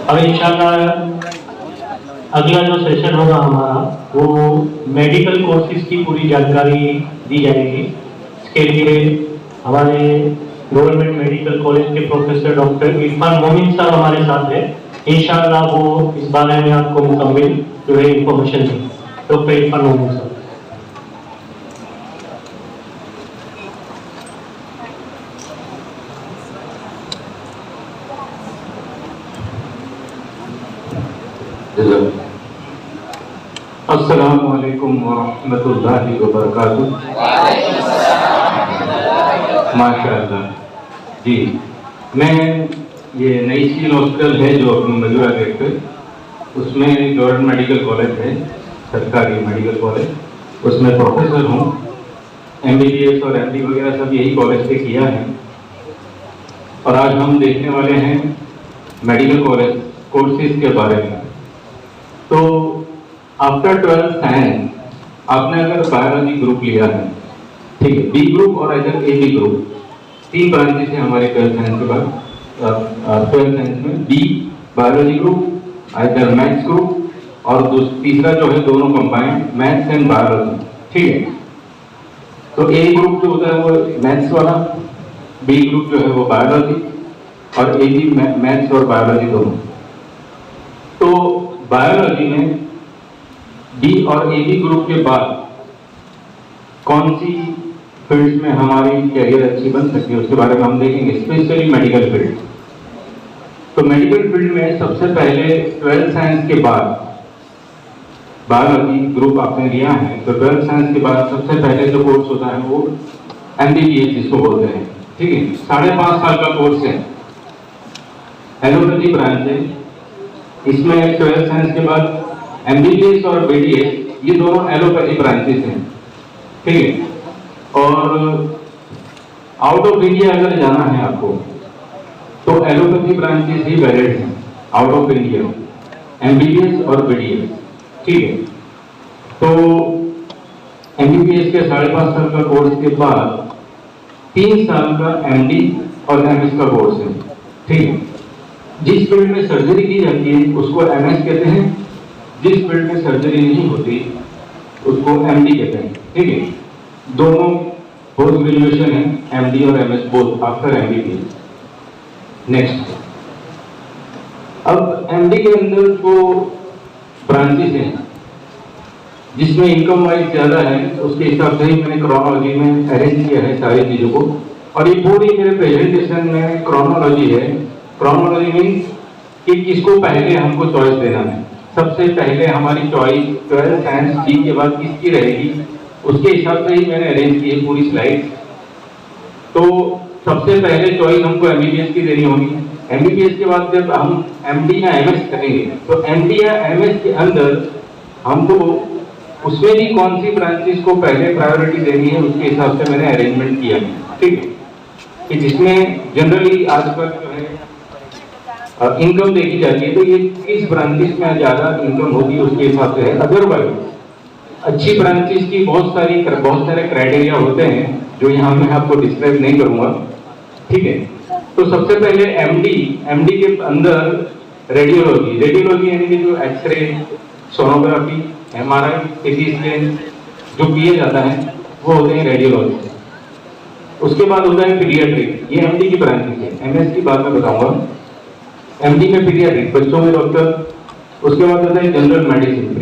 अब इंशाल्लाह अगला जो सेशन होगा हमारा वो मेडिकल कोर्सेज की पूरी जानकारी दी जाएगी। इसके लिए हमारे गवर्नमेंट मेडिकल कॉलेज के प्रोफेसर डॉक्टर इरफान मोमिन साहब हमारे साथ हैं। इंशाल्लाह वो इस बारे में आपको मुकम्मल जो है इंफॉर्मेशन देंगे। डॉक्टर इरफान मोमिन साहब। अस्सलामु अलैकुम वरहमतुल्लाहि वबरकातुहू। माशाअल्लाह जी, मैं ये नई सिविल हॉस्पिटल है जो अपनी मजूरा गेट पे, उसमें गवर्नमेंट मेडिकल कॉलेज है, सरकारी मेडिकल कॉलेज, उसमें प्रोफेसर हूँ। MBBS और MD वगैरह सब यही कॉलेज से किया है। और आज हम देखने वाले हैं मेडिकल कॉलेज कोर्सेज के बारे में। तो आफ्टर 12th साइंस आपने अगर बायोलॉजी ग्रुप लिया है, ठीक है, बी ग्रुप और अगर AB ग्रुप, तीन ब्रांचेस है हमारे 12th साइंस के बाद। 12th साइंस में B biology group, other maths group और तीसरा जो है दोनों कंबाइंड मैथ्स एंड बायोलॉजी, ठीक है। तो ए ग्रुप जो होता है वो मैथ्स वाला, बी ग्रुप जो है वो बायोलॉजी और AB मैथ्स और बायोलॉजी दोनों। तो बायोलॉजी में बी और AB ग्रुप के बाद कौन सी फील्ड में हमारी कैरियर अच्छी बन सकती है उसके बारे में हम देखेंगे, स्पेशली मेडिकल फील्ड। तो मेडिकल फील्ड में सबसे पहले 12th साइंस के बाद बायोलॉजी ग्रुप आपने लिया है, तो 12th साइंस के बाद सबसे पहले जो कोर्स होता है वो MBBS जिसको बोलते हैं, ठीक है। 5.5 साल का कोर्स है, एलोपैथी ब्रांच है। इसमें 12th साइंस के बाद MBBS और BDS ये दोनों एलोपैथी ब्रांचेस हैं, ठीक है। और आउट ऑफ इंडिया अगर जाना है आपको तो एलोपैथी ब्रांचेस ही वैलिड हैं आउट ऑफ इंडिया, MBBS और BDS, ठीक है। तो MBBS के 5.5 साल का कोर्स के बाद 3 साल का MD और MS का कोर्स है, ठीक है। जिस फील्ड में सर्जरी की जाती है उसको MS कहते हैं, जिस फील्ड में सर्जरी नहीं होती उसको MD कहते हैं, ठीक है। दोनों पोस्ट ग्रेजुएशन है, MD और MS both after MBBS। Next, अब MD के अंदर जो ब्रांचेस हैं जिसमें इनकम वाइज ज्यादा है उसके हिसाब से ही मैंने क्रोनोलॉजी में अरेंज किया है सारी चीजों को। और ये पूरी मेरे प्रेजेंटेशन में क्रोनोलॉजी है। क्रोनोलॉजी मीन्स कि किसको पहले हमको चॉइस देना है। सबसे पहले हमारी चॉइस 12th साइंस डी के बाद किसकी रहेगी उसके हिसाब से ही मैंने अरेंज की है पूरी स्लाइड। तो सबसे पहले चॉइस हमको MBBS की देनी होगी। MBBS के बाद जब हम MD या MS करेंगे तो MD या MS के अंदर हमको उसमें भी कौन सी ब्रांचेस को पहले प्रायोरिटी देनी है उसके हिसाब से मैंने अरेंजमेंट किया है, ठीक है। कि जिसमें जनरली आजकल जो है इनकम देखी जाती है तो ये किस ब्रांचेस में ज्यादा इनकम होगी उसके हिसाब से है। अदरवाइज अच्छी ब्रांचेस की बहुत सारे क्राइटेरिया होते हैं जो यहाँ मैं आपको डिस्क्राइब नहीं करूंगा, ठीक है। तो सबसे पहले MD के अंदर रेडियोलॉजी यानी कि जो x ray, sonography, MRI, CT scan जो किया जाता है वो होते हैं रेडियोलॉजी। उसके बाद होता है पीडियाट्रिक, ये MD की ब्रांचेस है। MS की बात मैं बताऊंगा। MD में पीडियाट्रिक बच्चों में डॉक्टर। उसके बाद होता है जनरल मेडिसिन,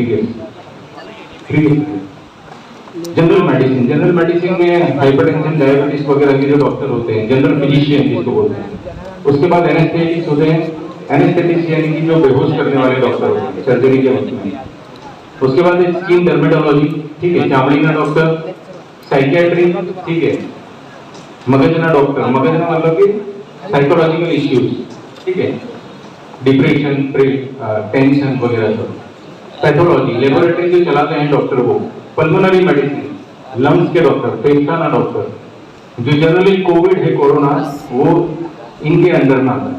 जनरल मेडिसिन में हाइपरटेंशन, डायबिटीज वगैरह के जो डॉक्टर होते हैं, जनरल फिजिशियन जिसको बोलते हैं। उसके बाद एनेस्थेटिस्ट होते हैं, एनेस्थेटिस्ट यानी कि जो बेहोश करने वाले डॉक्टर होते हैं सर्जरी के वक्त में। उसके बाद स्किन डर्मेटोलॉजी, ठीक है, चामड़ी का डॉक्टर। साइकियाट्री, ठीक है, मगजना डॉक्टर, मगजना मतलब कि साइकोलॉजिकल इश्यूज, ठीक है, डिप्रेशन, टेंशन वगैरह सब। पैथोलॉजी, लेबोरेटरी जो चलाते हैं डॉक्टर वो। पल्मोनरी मेडिसिन, लंग्स के डॉक्टर, फेफड़ाना डॉक्टर, जो जनरली कोविड है, कोरोना, वो इनके अंदर में आता है।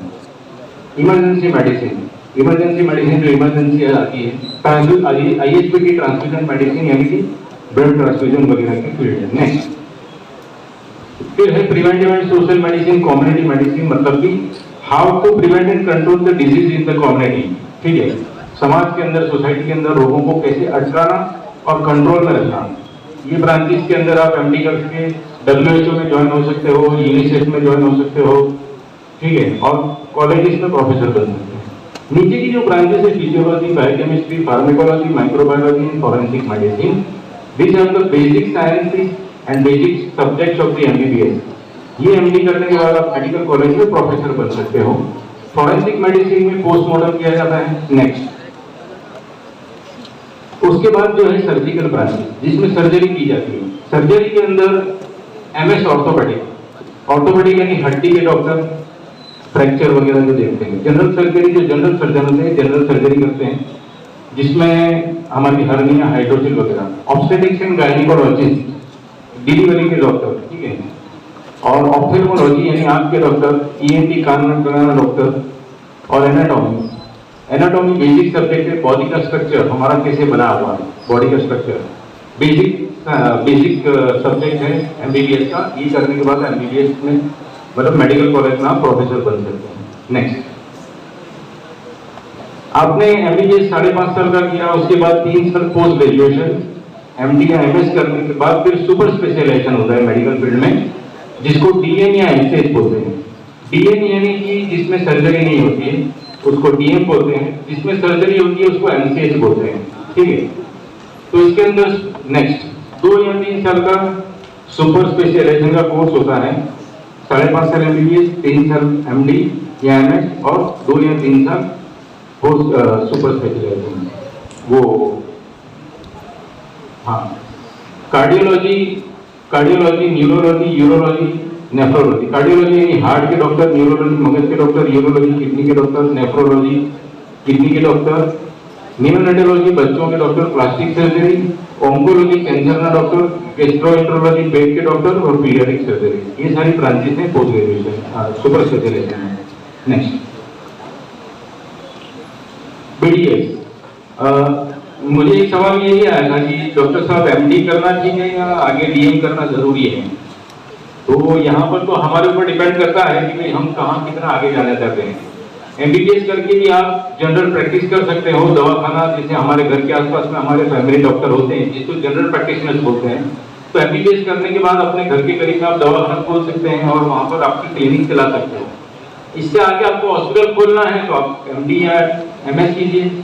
इमरजेंसी मेडिसिन जो इमरजेंसी आती है। IHP की ट्रांसफ्यूजन मेडिसिन यानी कि ब्लड ट्रांसफ्यूजन वगैरह की फील्ड है। नेक्स्ट फिर है preventive and social medicine, community medicine मतलब कि how to prevent and control the disease in the community, ठीक है, समाज के अंदर, सोसाइटी के अंदर रोगों को कैसे अटकाना और कंट्रोल में रखना। ये ब्रांचेस के अंदर आप एमडी करके WHO में ज्वाइन हो सकते हो, यूनिसेफ में ज्वाइन हो सकते हो, ठीक है, और कॉलेजेस में प्रोफेसर बन सकते हैं। नीचे की जो ब्रांचेस है, physiology, biochemistry, pharmacology, microbiology and forensic medicine, these are the basic sciences and basic subjects of the MBBS. ये एमडी करने के बाद आप मेडिकल कॉलेज में प्रोफेसर बन सकते हो। फॉरेंसिक मेडिसिन में पोस्टमार्टम किया जाता है। नेक्स्ट, उसके बाद जो है सर्जिकल ब्रांच, जिसमें सर्जरी की जाती है। सर्जरी के अंदर MS ऑर्थोपेडिक यानी हड्डी के डॉक्टर, फ्रैक्चर वगैरह जो देखते हैं। जनरल सर्जरी, जो जनरल सर्जन होते हैं जनरल सर्जरी करते हैं, जिसमें हमारी हर्निया, हाइड्रोसिल वगैरह। ऑब्स्टेट्रिक्स एंड गायनिकोलॉजिस्ट, डिलीवरी के डॉक्टर, ठीक है, और ऑप्थेल्मोलॉजी यानी आंख के डॉक्टर, ENT कान का डॉक्टर, और एनाटॉमी बेसिक सब्जेक्ट है। बॉडी का स्ट्रक्चर हमारा कैसे बना हुआ है, बॉडी का स्ट्रक्चर बेसिक सब्जेक्ट है MBBS का। ये करने के बाद MBBS में मतलब मेडिकल कॉलेज में आप प्रोफेसर बन सकते हैं। नेक्स्ट, आपने MBBS 5.5 साल का किया, उसके बाद 3 साल पोस्ट ग्रेजुएशन MD या MS करने के बाद फिर सुपर स्पेशलाइजेशन होता है मेडिकल फील्ड में, जिसको DM या MCH बोलते हैं। DM यानी कि जिसमें सर्जरी नहीं होती है उसको DM बोलते हैं, जिसमें सर्जरी होती है उसको MCH बोलते हैं, ठीक है। तो इसके अंदर नेक्स्ट 2 या 3 साल का सुपर स्पेशलाइजेशन का कोर्स होता है। 5.5 साल MBBS, 3 साल MD या MS और 2 या 3 साल सुपर स्पेशलाइजेशन। वो हाँ, cardiology, neurology, urology, nephrology. Cardiology यानी हार्ट के डॉक्टर, न्यूरोलॉजी मगज के डॉक्टर, यूरोलॉजी किडनी के डॉक्टर, नेफ्रोलॉजी किडनी के डॉक्टर, नियोनेटोलॉजी बच्चों के doctor, plastic surgery, oncology cancer का डॉक्टर, गैस्ट्रोएंटरोलॉजी पेट के डॉक्टर और पीडियाट्रिक सर्जरी। ये सारी ब्रांचेस हैं पोस्ट ग्रेजुएशन सुपर स्पेशलाइजेशन में। Next, BDS। मुझे एक सवाल यही आया था कि डॉक्टर साहब MD करना ठीक है या आगे DM करना जरूरी है। तो यहाँ पर तो हमारे ऊपर डिपेंड करता है कि भाई हम कहाँ कितना आगे जाना चाहते हैं। MBBS करके भी आप जनरल प्रैक्टिस कर सकते हो, दवाखाना, जैसे हमारे घर के आसपास में हमारे फैमिली डॉक्टर होते हैं जिसको जनरल प्रैक्टिशनर्स बोलते हैं। तो MBBS करने के बाद अपने घर के करीब आप दवाखाना खोल सकते हैं और वहाँ पर आपकी क्लिनिक चला सकते हो। इससे आगे आपको हॉस्पिटल खोलना है तो आप MD या MS कीजिए।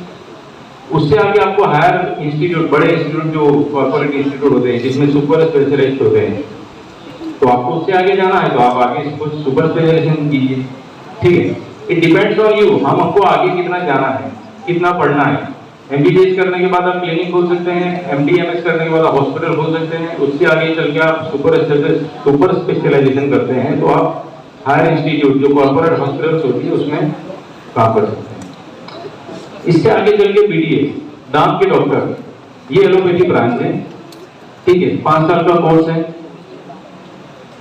उससे आगे आपको हायर इंस्टीट्यूट, बड़े इंस्टीट्यूट जो कॉर्पोरेट इंस्टीट्यूट होते हैं जिसमें सुपर स्पेशलिस्ट होते हैं, तो आपको उससे आगे जाना है तो आप आगे सुपर स्पेशलाइजेशन कीजिए, ठीक है। इट डिपेंड्स ऑन यू, हम आपको आगे कितना जाना है, कितना पढ़ना है। MBBS करने के बाद आप क्लिनिक खोल सकते हैं, MD MS करने के बाद आप हॉस्पिटल खोल सकते हैं। उससे आगे चल के आप सुपर स्पेशलाइजेशन करते हैं तो आप हायर इंस्टीट्यूट जो कॉर्पोरेट हॉस्पिटल्स होती है उसमें काम कर सकते हैं। इससे आगे चल के BDS, दांत के डॉक्टर, ये एलोपैथी ब्रांच है, ठीक है, 5 साल का कोर्स है।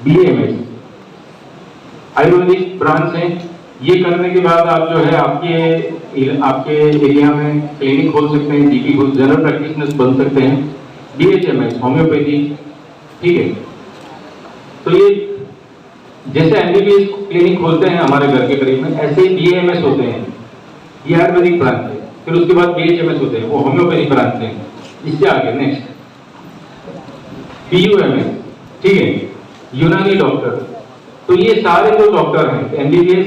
BAMS आयुर्वेदिक ब्रांच है। ये करने के बाद आप जो है आपके एरिया में क्लिनिक खोल सकते हैं, GP खोल, जनरल प्रैक्टिशनर्स बन सकते हैं। BHMS होम्योपैथी, ठीक है। तो ये जैसे MBBS क्लिनिक खोलते हैं हमारे घर के करीब में, ऐसे ही BAMS होते हैं, ये आयुर्वेदिक ब्रांच है। फिर उसके बाद BHMS होते हैं, वो होम्योपैथिक ब्रांच है। इससे आगे नेक्स्ट PUMS, ठीक है, यूनानी डॉक्टर। तो ये सारे जो डॉक्टर हैं MBBS,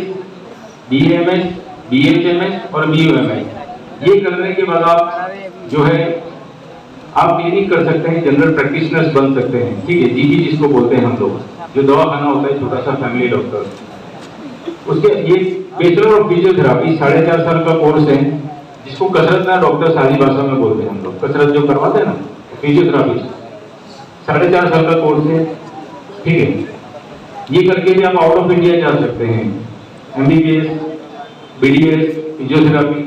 BAMS, BHMS और BUMS, ये करने के बाद आप जो है आप क्लिनिक कर सकते हैं, जनरल प्रैक्टिशनर्स बन सकते हैं, ठीक है, GP जिसको बोलते हैं हम लोग, जो दवाखाना होता है छोटा सा फैमिली डॉक्टर। उसके ये बैचलर ऑफ फिजियोथेरापी 4.5 साल का कोर्स है, जिसको कसरत ना डॉक्टर सादी भाषा में बोलते हैं हम लोग, कसरत जो करवाते हैं ना फिजियोथेरापी, 4.5 साल का कोर्स है, ठीक है। ये करके भी आप आउट ऑफ इंडिया जा सकते हैं। MBBS, BDS, फिजियोथेरापी,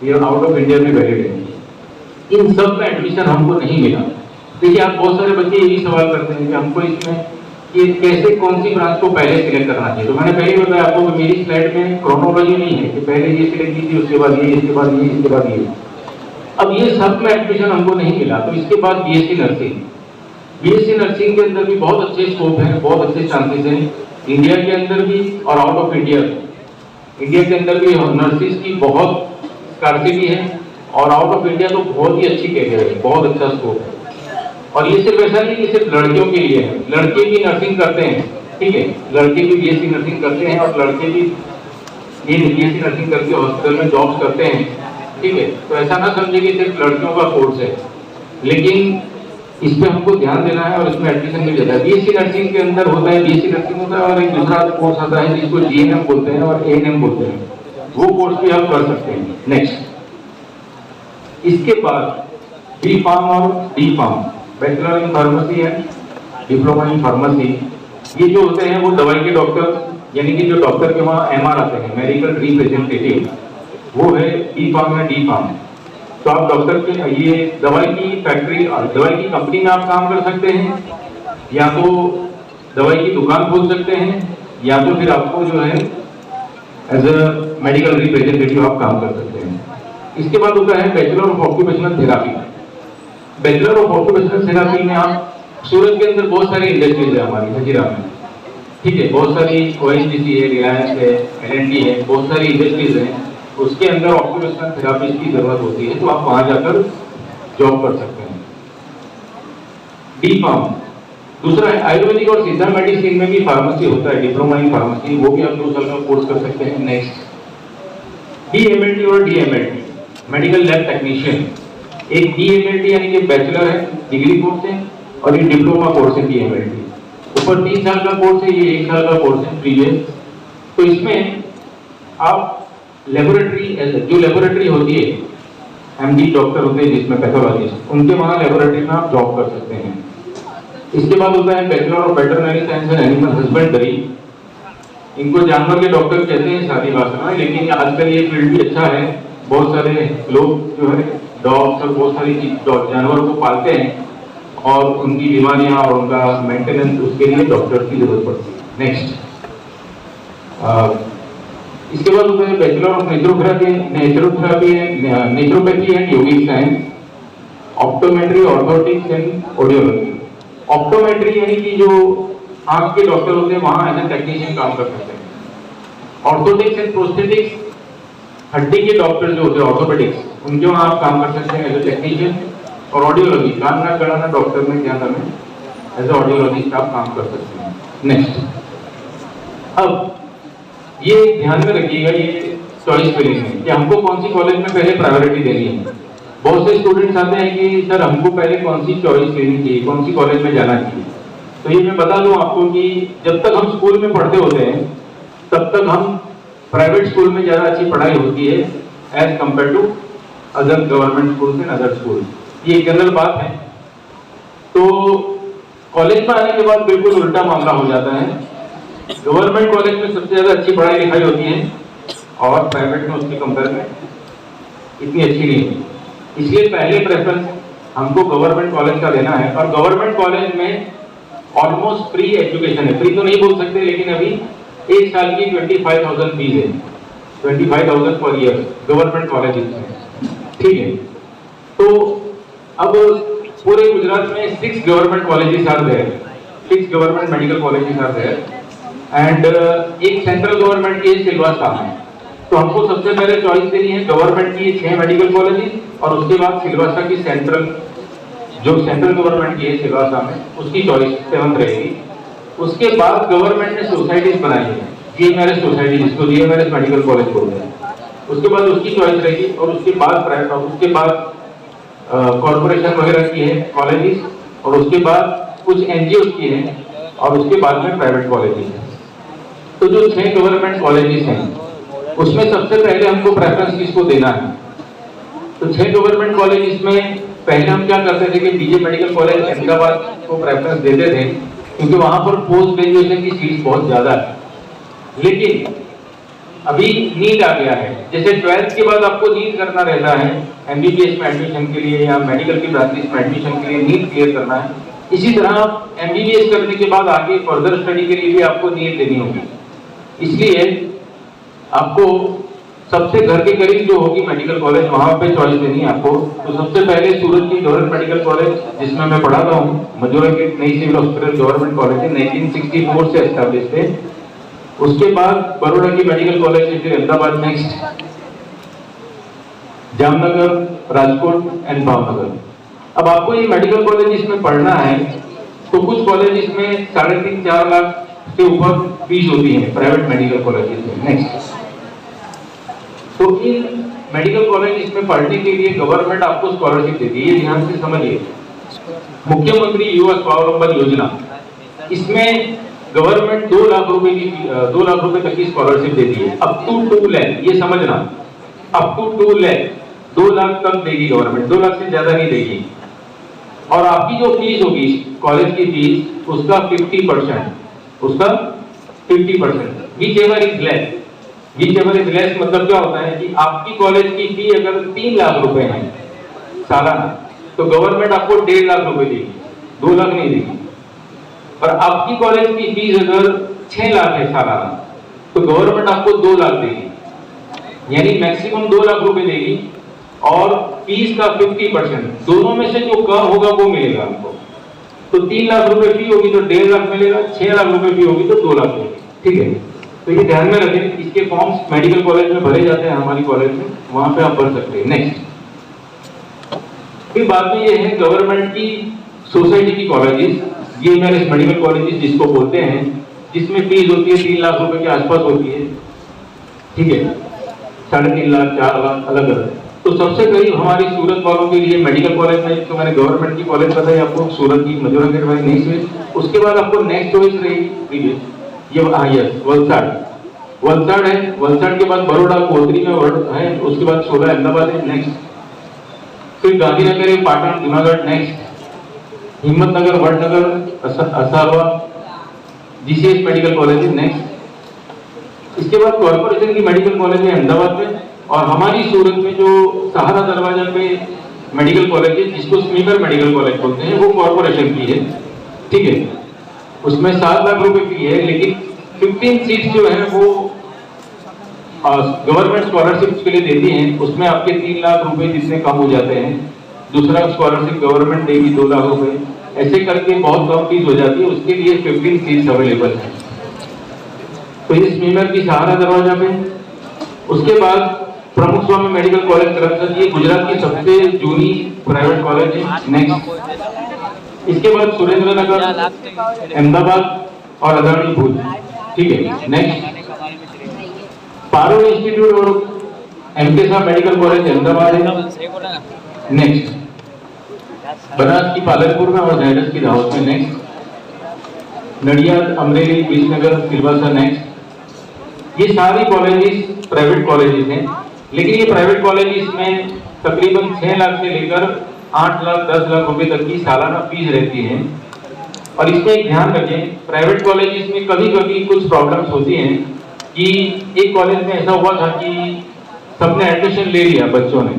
ये आउट ऑफ इंडिया में वैलिड है। इन सब में एडमिशन हमको नहीं मिला। देखिए, आप बहुत सारे बच्चे यही सवाल करते हैं कि हमको इसमें कि कैसे कौन सी ब्रांच को पहले सिलेक्ट करना चाहिए। तो मैंने पहले ही बताया आपको कि मेरी स्लाइड में क्रोनोलॉजी नहीं है कि पहले ये सिलेक्ट कीजिए, उसके बाद ये, इसके बाद ये, इसके बाद ये। अब ये सब में एडमिशन हमको नहीं मिला, तो इसके बाद BSc नर्सिंग। BSc नर्सिंग के अंदर भी बहुत अच्छे स्कोप हैं, बहुत अच्छे चांसेस हैं, इंडिया के अंदर भी और आउट ऑफ इंडिया भी। इंडिया के अंदर भी नर्सिस की बहुत स्कार्सिटी है और आउट ऑफ इंडिया तो बहुत ही अच्छी कैरियर है, बहुत अच्छा स्कोप है। और ये सिर्फ ऐसा नहीं कि सिर्फ लड़कियों के लिए है, लड़के भी नर्सिंग करते हैं, ठीक है, लड़के भी बीएससी नर्सिंग करते हैं और लड़के भी ये बीएससी नर्सिंग करके हॉस्पिटल में जॉब्स करते हैं, ठीक है। तो ऐसा ना समझे कि सिर्फ लड़कियों का कोर्स है, लेकिन इस पे हमको ध्यान देना है और इसमें एडमिशन मिल जाता है। बीएससी नर्सिंग के अंदर होता है, बीएससी नर्सिंग होता है और एक दूसरा कोर्स आता है जिसको जीएनएम बोलते हैं और एएनएम बोलते हैं, वो कोर्स भी आप कर सकते हैं। नेक्स्ट, इसके बाद बी फार्म और D pharm, bachelor in pharmacy and diploma in pharmacy, ये जो होते हैं वो दवाई के डॉक्टर, यानी कि जो डॉक्टर के वहाँ एमआर आते हैं, मेडिकल रिप्रेजेंटेटिव, वो है बी फार्म या डी फार्म। तो आप डॉक्टर के ये दवाई की फैक्ट्री, दवाई की कंपनी में आप काम कर सकते हैं, या तो दवाई की दुकान खोल सकते हैं, या तो फिर आपको जो है एज अ मेडिकल रिप्रेजेंटेटिव आप काम कर सकते हैं। इसके बाद होता है bachelor of occupational therapy. Bachelor of occupational therapy में आप, सूरत के अंदर बहुत सारी इंडस्ट्रीज है हमारी हजीरा में, ठीक है, बहुत सारी ओएनजीसी है, रिलायंस है, एलएनटी है, बहुत सारी इंडस्ट्रीज हैं, उसके अंदर ऑक्यूपेशनल थेरापिस्ट की जरूरत होती है, तो आप वहां जाकर जॉब कर सकते हैं। डी फार्म दूसरा है, आयुर्वेदिक और सिद्धा मेडिसिन में भी फार्मेसी होता है, डिप्लोमा इन फार्मेसी, वो भी आप 2 साल का कोर्स कर सकते हैं। नेक्स्ट, डीएमएलटी और डीएमएलटी, मेडिकल लैब टेक्नीशियन। एक डीएमएलटी यानी कि बैचलर है, डिग्री कोर्स है, और ये डिप्लोमा कोर्स है डीएमएलटी। ऊपर 3 साल का कोर्स है, ये 1 साल का कोर्स है प्रीवियस। तो इसमें आप लेबोरेटरी, जो लेबोरेटरी होती है, एमडी डॉक्टर होते हैं जिसमें पैथोलॉजिस्ट, उनके वहां लेबोरेटरी में आप जॉब कर सकते हैं। इसके बाद होता है bachelor of veterinary science and animal husbandry. इनको जानवर के डॉक्टर कहते हैं सादी भाषा में, लेकिन आजकल ये फील्ड भी अच्छा है, बहुत सारे लोग जो है डॉग्स और बहुत सारी जानवरों को पालते हैं और उनकी बीमारियां और उनका मेंटेनेंस, उसके लिए डॉक्टर की जरूरत पड़ती है। नेक्स्ट, इसके बाद होता है bachelor of naturopathy and yogic science, optometry, orthotics and audiology. Optometry यानी कि जो आंख के डॉक्टर होते हैं वहां एज ए टेक्नीशियन काम कर सकते हैं। ऑर्थोटिक्स एंड प्रोस्थेटिक्स, हड्डी के डॉक्टर जो होते हैं ऑर्थोपेडिक्स, उनके वहां आप काम कर सकते हैं एज ए टेक्नीशियन। और ऑडियोलॉजी, कान नाक गला डॉक्टर में क्या नाम है, एज ए ऑडियोलॉजिस्ट आप काम कर सकते हैं। नेक्स्ट, अब ये ध्यान में रखिएगा, ये चॉइस फिलिंग है कि हमको कौन सी कॉलेज में पहले प्रायोरिटी देनी है। बहुत से स्टूडेंट्स आते हैं कि सर हमको पहले कौन सी चॉइस लेनी चाहिए, कौन सी कॉलेज में जाना चाहिए। तो ये मैं बता दूं आपको कि जब तक हम स्कूल में पढ़ते होते हैं तब तक हम प्राइवेट स्कूल में ज़्यादा अच्छी पढ़ाई होती है as compare to other government school and other school, ये जनरल बात है। तो कॉलेज में आने के बाद बिल्कुल उल्टा मामला हो जाता है। गवर्नमेंट कॉलेज में सबसे ज्यादा अच्छी पढ़ाई लिखाई होती है और प्राइवेट में उसके कंपेयर में इतनी अच्छी नहीं है, इसलिए पहले प्रेफरेंस हमको गवर्नमेंट कॉलेज का देना है। और गवर्नमेंट कॉलेज में ऑलमोस्ट फ्री एजुकेशन है, फ्री तो नहीं बोल सकते, लेकिन अभी 1 साल की 25,000 फीस है, 25,000 पर ईयर गवर्नमेंट कॉलेज में, ठीक है। तो अब पूरे गुजरात में 6 government colleges are there, 6 government medical colleges are there and एक सेंट्रल गवर्नमेंट की सिलवासा है। तो हमको सबसे पहले चॉइस देनी है गवर्नमेंट की 6 मेडिकल कॉलेजेस और उसके बाद सिलवासा की सेंट्रल, जो सेंट्रल गवर्नमेंट की है सिलवासा में, उसकी चॉइस 7th रहेगी। उसके बाद गवर्नमेंट ने सोसाइटीज बनाई है, जीएमआरएस सोसाइटी, जिसको जीएमआरएस मेडिकल कॉलेज बोलते हैं, उसके बाद उसकी चॉइस रहेगी। और उसके बाद कॉर्पोरेशन वगैरह की है कॉलेजेस, और उसके बाद कुछ एनजीओ की है, और उसके बाद में प्राइवेट कॉलेजेस हैं। तो जो 6 गवर्नमेंट कॉलेजेस हैं उसमें सबसे पहले हमको प्रेफरेंस किसको देना है। तो 6 गवर्नमेंट कॉलेजेस में पहले हम क्या करते थे कि डीजे मेडिकल कॉलेज अहमदाबाद को प्रेफरेंस देते थे, क्योंकि वहां पर पोस्ट ग्रेजुएशन की सीट्स बहुत ज्यादा है। लेकिन अभी नीट आ गया है, जैसे 12th के बाद आपको नीट करना रहता है एमबीबीएस में एडमिशन के लिए या मेडिकल की ब्रांचेस में एडमिशन के लिए नीट क्लियर करना है, इसी तरह एमबीबीएस करने के बाद आगे फर्दर स्टडी के लिए भी आपको नीट देनी होगी। इसलिए आपको सबसे घर के करीब जो होगी मेडिकल कॉलेज, वहां पे चॉइस देनी है आपको। तो सबसे पहले सूरत की गवर्नमेंट मेडिकल कॉलेज, जिसमें मैं पढ़ाता हूँ, मजूरा के नई सिविल हॉस्पिटल गवर्नमेंट कॉलेज है, 1964 से एस्टैब्लिश है। उसके बाद बड़ौदा की मेडिकल कॉलेज है, फिर अहमदाबाद नेक्स्ट, जामनगर, राजकोट एंड भावनगर। अब आपको ये मेडिकल कॉलेज इसमें पढ़ना है तो कुछ कॉलेज में 3.5-4 लाख से ऊपर फीस होती है प्राइवेट मेडिकल कॉलेज में। नेक्स्ट, तो इन मेडिकल कॉलेज में पढ़ने के लिए गवर्नमेंट आपको स्कॉलरशिप देती है, ये ध्यान से समझिए। मुख्यमंत्री युवा स्वावलंबन योजना, इसमें गवर्नमेंट 2 लाख रुपए की 2 लाख रुपए तक की स्कॉलरशिप देती है, अप टू 2 लाख, ये समझना, अप टू 2 लाख, 2 लाख तक देगी गवर्नमेंट, 2 लाख से ज्यादा नहीं देगी। और आपकी जो फीस होगी कॉलेज की फीस, उसका 50%, उसका 50%, which ever is less. Which ever is less मतलब क्या होता है कि आपकी कॉलेज की फी अगर 3 लाख रुपए है सालाना, तो गवर्नमेंट आपको 1.5 लाख रुपए देगी, 2 लाख नहीं देगी। और आपकी कॉलेज की फीस अगर 6 लाख है सालाना, तो गवर्नमेंट आपको 2 लाख देगी, यानी मैक्सिमम 2 लाख रुपए देगी और फीस का 50%, दोनों में से जो कम होगा वो मिलेगा आपको। तो 3 लाख रुपए फी होगी तो 1.5 लाख मिलेगा, 6 लाख रुपए फी होगी तो 2 लाख मिलेगी, ठीक है। तो ये ध्यान में रखें, इसके फॉर्म्स मेडिकल कॉलेज में भरे जाते हैं, हमारी कॉलेज में, वहां पे आप भर सकते हैं। नेक्स्ट, फिर बाद में ये है गवर्नमेंट की सोसाइटी की कॉलेजेस, ये मेडिकल कॉलेजेस जिसको बोलते हैं, जिसमें फीस होती है 3 लाख रुपए के आसपास होती है, ठीक है, 3.5 लाख, 4 लाख अलग अलग। तो सबसे करीब हमारी सूरत वालों के लिए मेडिकल कॉलेज में, तो मैंने गवर्नमेंट की कॉलेज बताई आपको, सूरत की मजूरा गेट वाली नहीं चॉइस। उसके बाद आपको नेक्स्ट चॉइस रहेगी ये यस वलसाड़, वलसाड़ है, वलसाड़ के बाद बड़ौदा, कोतरी में है, उसके बाद 16 अहमदाबाद है, नेक्स्ट, फिर गांधीनगर है, Patan, Junagadh, next, Himmatnagar, Vadnagar, Asarwa, GCS medical college है, नेक्स्ट। इसके बाद कॉर्पोरेशन की मेडिकल कॉलेज है अहमदाबाद में, और हमारी सूरत में जो सहारा दरवाजा पे मेडिकल कॉलेज है, जिसको स्मीकर मेडिकल कॉलेज बोलते हैं, वो कॉर्पोरेशन की है, ठीक है। उसमें 7 लाख रुपए फी है, लेकिन 15 सीट्स जो है वो गवर्नमेंट स्कॉलरशिप के लिए देती हैं, उसमें आपके 3 लाख रुपए जितने कम हो जाते हैं, दूसरा स्कॉलरशिप गवर्नमेंट देगी 2 लाख रुपए, ऐसे करके बहुत कम फीस हो जाती है, उसके लिए 15 सीट्स अवेलेबल है। तो ये स्मीकर की सहारा दरवाजा पे। उसके बाद प्रमुख स्वामी मेडिकल कॉलेज करमसद, ये गुजरात की सबसे जूनी प्राइवेट कॉलेज है, नेक्स्ट। इसके बाद सुरेंद्र नगर, अहमदाबाद और अदानी भूज, ठीक है, नेक्स्ट। पारुल इंस्टीट्यूट और एमके साहब मेडिकल कॉलेज अहमदाबाद है, नेक्स्ट। बनास की पालनपुर में और जायडस की दाहोद में, नेक्स्ट। नडियाद, अमरेली, विजयनगर, सिलवासा, नेक्स्ट। ये सारी कॉलेजेस प्राइवेट कॉलेजेस हैं, लेकिन ये प्राइवेट कॉलेजेस में तकरीबन 6 लाख से लेकर 8 लाख 10 लाख रुपए तक की सालाना फीस रहती है। और इसमें एक ध्यान रखें, प्राइवेट कॉलेजेस में कभी कभी कुछ प्रॉब्लम्स होती हैं कि एक कॉलेज में ऐसा हुआ था कि सबने एडमिशन ले लिया बच्चों ने,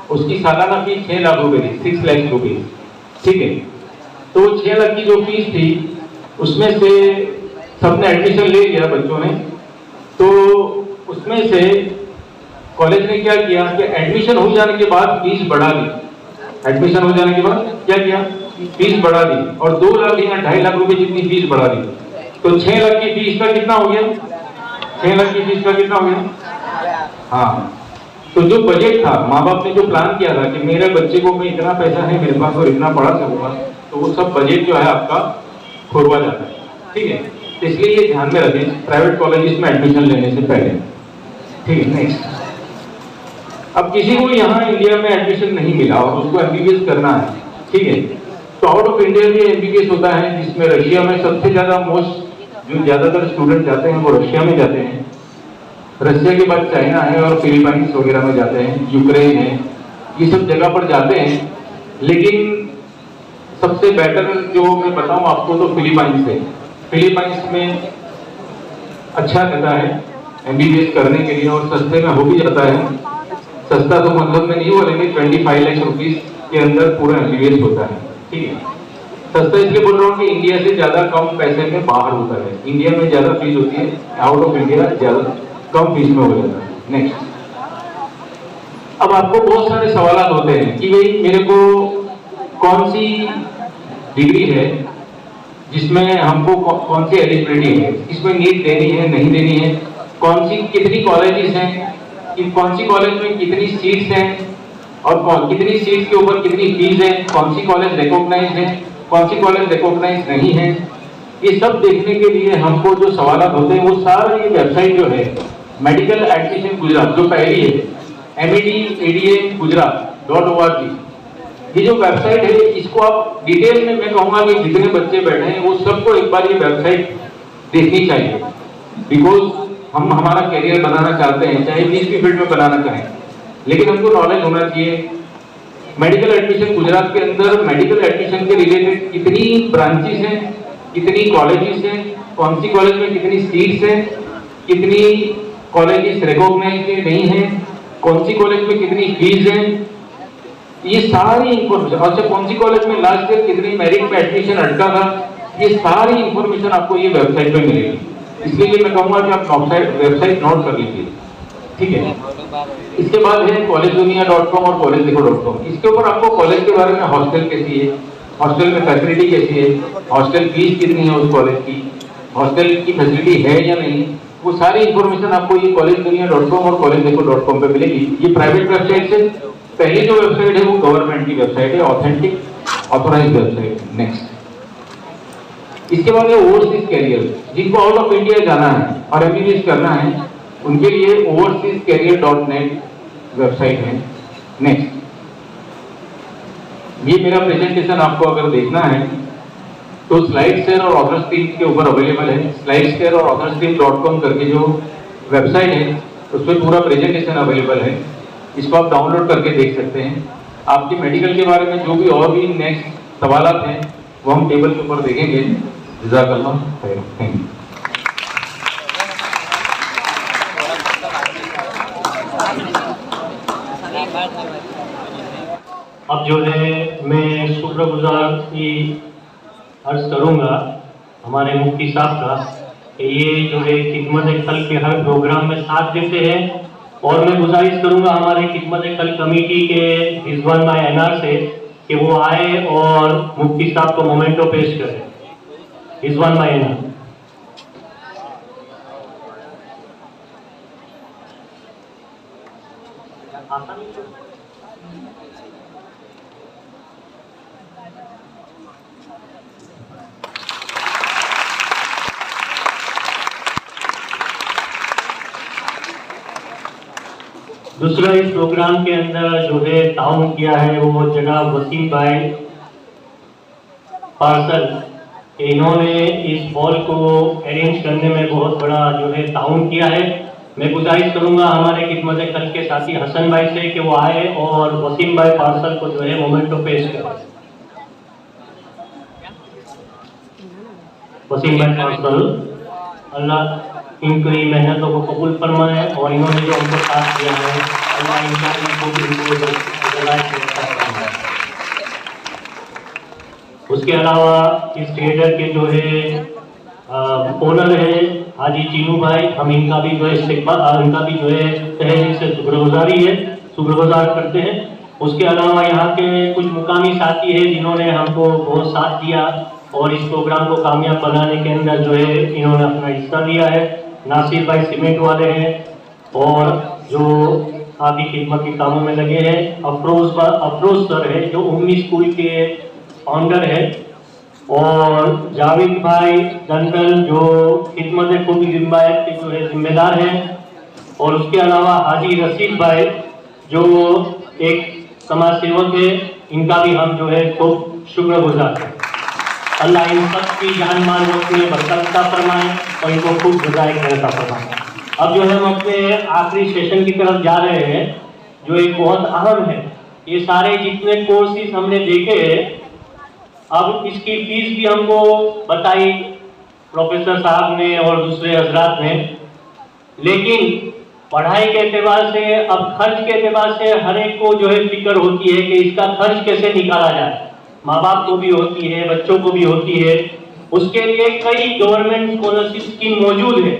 उसकी सालाना फीस 6 लाख रुपए थी, 6 लाख रुपए, ठीक है। तो 6 लाख की जो फीस थी उसमें से सबने एडमिशन ले लिया बच्चों ने, तो उसमें से कॉलेज ने क्या किया कि एडमिशन हो जाने के बाद फीस बढ़ा दी, एडमिशन हो जाने के बाद क्या किया, फीस बढ़ा दी, और 2 लाख या 2.5 लाख रुपए जितनी फीस बढ़ा दी। तो 6 लाख की फीस का कितना हो गया, 6 लाख की फीस का कितना हो गया, हाँ। तो जो बजट था, माँ बाप ने जो प्लान किया था कि मेरे बच्चे को मैं इतना पैसा है मेरे पास और इतना पढ़ा सकूंगा, तो वो सब बजट जो है आपका खोरवा जाता है, ठीक है। इसलिए ये ध्यान में रखें प्राइवेट कॉलेजेस में एडमिशन लेने से पहले, ठीक है। नेक्स्ट, अब किसी को यहाँ इंडिया में एडमिशन नहीं मिला और उसको एमबीबीएस करना है, ठीक है, तो आउट ऑफ इंडिया भी एमबीबीएस होता है, जिसमें रशिया में सबसे ज्यादा जो ज्यादातर स्टूडेंट जाते हैं वो रशिया में जाते हैं। रशिया के बाद चाइना है और फिलीपाइंस वगैरह में जाते हैं, यूक्रेन है, ये सब जगह पर जाते हैं। लेकिन सबसे बेटर जो मैं बताऊं आपको तो फिलीपाइंस है। फिलीपाइंस में अच्छा रहता है एमबीबीएस करने के लिए और सस्ते में हो भी जाता है। सस्ता तो मतलब में नहीं बोलेंगे, 25 लाख रुपीस के अंदर पूरा एमबीबीएस होता है, ठीक है। सस्ता इसलिए बोल रहा हूँ कि इंडिया से ज्यादा कम पैसे में बाहर होता है, इंडिया में ज्यादा फीस होती है, आउट ऑफ इंडिया ज्यादा कम फीस में हो जाता है। नेक्स्ट, अब आपको बहुत सारे सवाल होते हैं कि भाई मेरे को कौन सी डिग्री है जिसमें हमको कौन सी एलिजिबिलिटी है, इसमें नीट देनी है नहीं देनी है, कौन सी कितनी कॉलेजेस हैं, कि कौन सी कॉलेज में कितनी सीट्स हैं और कितनी सीट्स के ऊपर कितनी फीस है, कौन सी कॉलेज रिकॉग्नाइज है, कौन सी कॉलेज रिकॉग्नाइज नहीं है, ये सब देखने के लिए हमको जो सवाल होते हैं वो सारा ये वेबसाइट जो है मेडिकल एडमिशन गुजरात जो पहली है MED gujarat.org, ये जो वेबसाइट है इसको आप डिटेल में मैं कहूँगा कि जितने बच्चे बैठे हैं वो सबको एक बार ये वेबसाइट देखनी चाहिए, बिकॉज हम हमारा करियर बनाना चाहते हैं, चाहे जिस भी फील्ड में बनाना चाहें, लेकिन हमको नॉलेज होना चाहिए। मेडिकल एडमिशन गुजरात के अंदर मेडिकल एडमिशन के रिलेटेड कितनी ब्रांचेस हैं, कितनी कॉलेजेस हैं, कौन सी कॉलेज में कितनी सीट्स हैं, कितनी कॉलेजेस रिकॉग्नाइज नहीं है, कौन सी कॉलेज में कितनी फीस है, ये सारी इंफॉर्मेशन, अच्छा कौन सी कॉलेज में लास्ट ईयर कितनी मेरिट में एडमिशन अटका था, ये सारी इंफॉर्मेशन आपको ये वेबसाइट पे मिलेगी। इसलिए मैं कहूँगा कि आप वेबसाइट नोट कर लीजिए, ठीक है। इसके बाद है collegedunia.com और collegedekho.com। इसके ऊपर आपको कॉलेज के बारे में, हॉस्टल कैसी है, हॉस्टल में फैसिलिटी कैसी है, हॉस्टल फीस कितनी है उस कॉलेज की, हॉस्टल की फैसिलिटी है या नहीं, वो सारी इंफॉर्मेशन आपको ये collegedunia.com और collegedekho.com पे मिलेगी। ये प्राइवेट वेबसाइट है, पहली जो वेबसाइट है वो गवर्नमेंट की वेबसाइट है, ऑथेंटिक ऑथोराइज्ड वेबसाइट। नेक्स्ट, इसके बाद है ओवरसीज कैरियर, जिनको आउट ऑफ इंडिया जाना है और MBBS करना है उनके लिए overseascareer.net वेबसाइट है। नेक्स्ट, ये मेरा प्रेजेंटेशन आपको अगर देखना है तो स्लाइड शेयर और ऑथर स्ट्रीम के ऊपर अवेलेबल है। स्लाइड शेयर और authorstream.com करके जो वेबसाइट है उस पर पूरा प्रेजेंटेशन अवेलेबल है, इसको आप डाउनलोड करके देख सकते हैं। आपके मेडिकल के बारे में जो भी और भी नेक्स्ट सवालात हैं वो हम टेबल के ऊपर देखेंगे। जज़ाकल्लाह खैर, थैंक यू। अब जो है मैं शुक्रगुजार की अर्ज करूंगा हमारे मुफ्ती साहब का कि ये जो है खिदमत खल्क के हर प्रोग्राम में साथ देते हैं, और मैं गुजारिश करूंगा हमारे खिदमत खल्क कमेटी के रिजवान भाई एनआर से कि वो आए और मुफ्ती साहब को मोमेंटो पेश करें। रिजवान भाई एनआर। दूसरा इस प्रोग्राम के अंदर जो है ताउन किया है वो जनाब वसीम भाई पार्सल, इन्होंने इस हॉल को अरेंज करने में बहुत बड़ा जो है ताउन किया है। मैं गुजारिश करूंगा हमारे खिदमत खल्क के साथी हसन भाई से कि वो आए और वसीम भाई पार्सल को जो है मोमेंटो पेश करें। वसीम भाई पार्सल, अल्लाह इनकी मेहनतों को कबूल फरमाए और इन्होंने जो उनको साथ दिया है अल्लाह उसके अलावा इस थिएटर के जो है ओनर है हाजी चीनू भाई, हम इनका भी जो है इनका भी जो है तहे से शुक्रगुजार करते हैं। उसके अलावा यहाँ के कुछ मुकामी साथी हैं जिन्होंने हमको बहुत साथ दिया और इस प्रोग्राम को कामयाब बनाने के अंदर जो है इन्होंने अपना हिस्सा दिया है। नासिर भाई सीमेंट वाले हैं और जो काफ़ी खिदमत के कामों में लगे हैं। अफरोज सर है जो उम्मी स्कूल के फाउंडर है, और जावेद भाई दंगल जो खिदमत खूबी जिम्मेदार के जो है जिम्मेदार हैं, और उसके अलावा हाजी रशीद भाई जो एक समाज सेवक है, इनका भी हम जो है खूब शुक्रगुजार हैं। अल्लाह इन सब की जान मान में बरकत फरमाए और इनको खूब जज़ाए खैर फरमाए। अब जो है हम अपने आखिरी सेशन की तरफ जा रहे हैं जो एक बहुत अहम है। ये सारे जितने कोर्सेज हमने देखे अब इसकी फीस भी हमको बताई प्रोफेसर साहब ने और दूसरे हजरात ने, लेकिन पढ़ाई के एतबार से अब खर्च के एतबार से हर एक को जो है फिक्र होती है कि इसका खर्च कैसे निकाला जाए। माँ बाप को भी होती है, बच्चों को भी होती है। उसके लिए कई गवर्नमेंट स्कॉलरशिप स्कीम मौजूद है,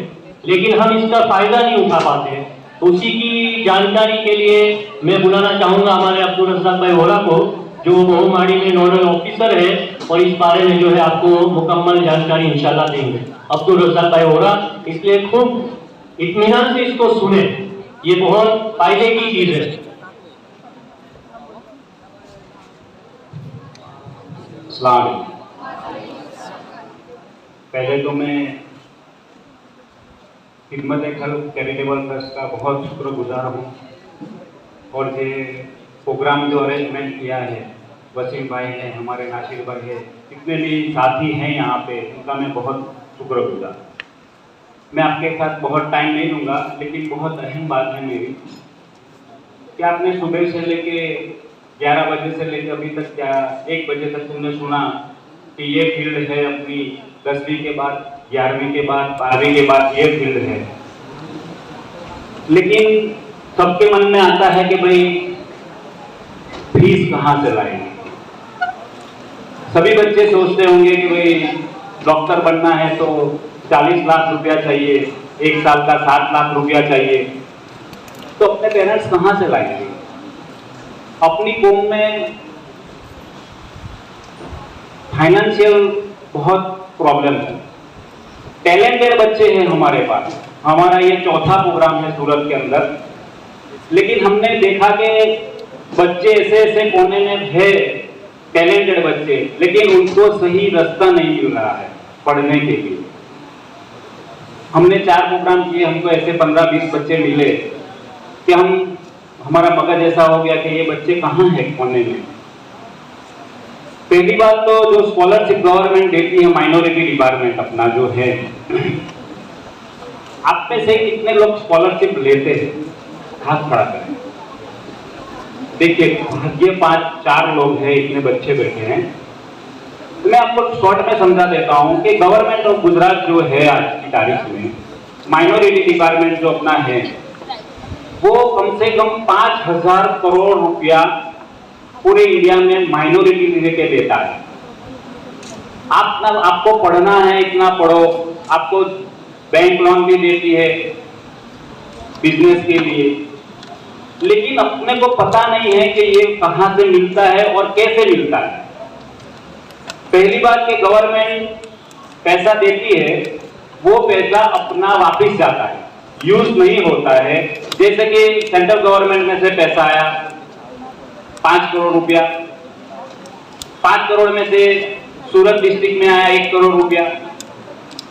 लेकिन हम इसका फायदा नहीं उठा पाते। उसी की जानकारी के लिए मैं बुलाना चाहूंगा हमारे अब्दुल रज़्ज़ाक भाई वोला को जो बहुमाड़ी में नोडल ऑफिसर है और इस बारे में जो है आपको मुकम्मल जानकारी इंशाल्लाह देंगे, अब्दुल रज़ाक भाई होगा। इसलिए खूब इत्मीनान से इसको सुने, ये बहुत फायदे की चीज है। अस्सलाम वालेकुम। पहले तो मैं खिदमत-ए-खल्क चैरिटेबल ट्रस्ट का बहुत शुक्रगुजार हूँ और ये प्रोग्राम जो अरेंजमेंट किया है, वसीम भाई है, हमारे नासिर भाई है, जितने भी साथी हैं यहाँ पे, उनका मैं बहुत शुक्रगुजार। मैं आपके साथ बहुत टाइम नहीं लूँगा, लेकिन बहुत अहम बात है मेरी कि आपने सुबह से लेके 11 बजे से लेके अभी तक क्या 1 बजे तक तुमने सुना कि ये फील्ड है अपनी 10वीं के बाद, 11वीं के बाद, 12वीं के बाद ये फील्ड है। लेकिन सबके मन में आता है कि भाई फीस कहाँ से लाएंगे। सभी बच्चे सोचते होंगे कि भाई डॉक्टर बनना है तो 40 लाख रुपया चाहिए, 1 साल का 7 लाख रुपया चाहिए, तो अपने पेरेंट्स कहाँ से लाएंगे। अपनी कौम में फाइनेंशियल बहुत प्रॉब्लम है। टैलेंटेड बच्चे हैं हमारे पास, हमारा ये चौथा प्रोग्राम है सूरत के अंदर, लेकिन हमने देखा कि बच्चे ऐसे ऐसे कोने में है टैलेंटेड बच्चे, लेकिन उनको सही रास्ता नहीं मिल रहा है पढ़ने के लिए। हमने 4 प्रोग्राम किए, हमको ऐसे 15-20 बच्चे मिले कि हमारा मगज ऐसा हो गया कि ये बच्चे कहाँ हैं कोने में। पहली बात तो जो स्कॉलरशिप गवर्नमेंट देती है, माइनॉरिटी डिपार्टमेंट अपना जो है, आप में से कितने लोग स्कॉलरशिप लेते हैं? हाथ खड़ा करें। देखिए, ये 5-4 लोग हैं, इतने बच्चे बैठे हैं। मैं आपको शॉर्ट में समझा देता हूं कि गवर्नमेंट ऑफ गुजरात जो है आज की तारीख में, माइनॉरिटी डिपार्टमेंट जो अपना है, वो कम से कम 5,000 करोड़ रुपया पूरे इंडिया में माइनॉरिटी लेके देता है। आपको पढ़ना है, इतना पढ़ो, आपको बैंक लोन भी देती है बिजनेस के लिए, लेकिन अपने को पता नहीं है कि ये कहां से मिलता है और कैसे मिलता है। पहली बात कि गवर्नमेंट पैसा देती है, वो पैसा अपना वापस जाता है, यूज नहीं होता है। जैसे कि सेंट्रल गवर्नमेंट में से पैसा आया 5 करोड़ रुपया, 5 करोड़ में से सूरत डिस्ट्रिक्ट में आया 1 करोड़ रुपया,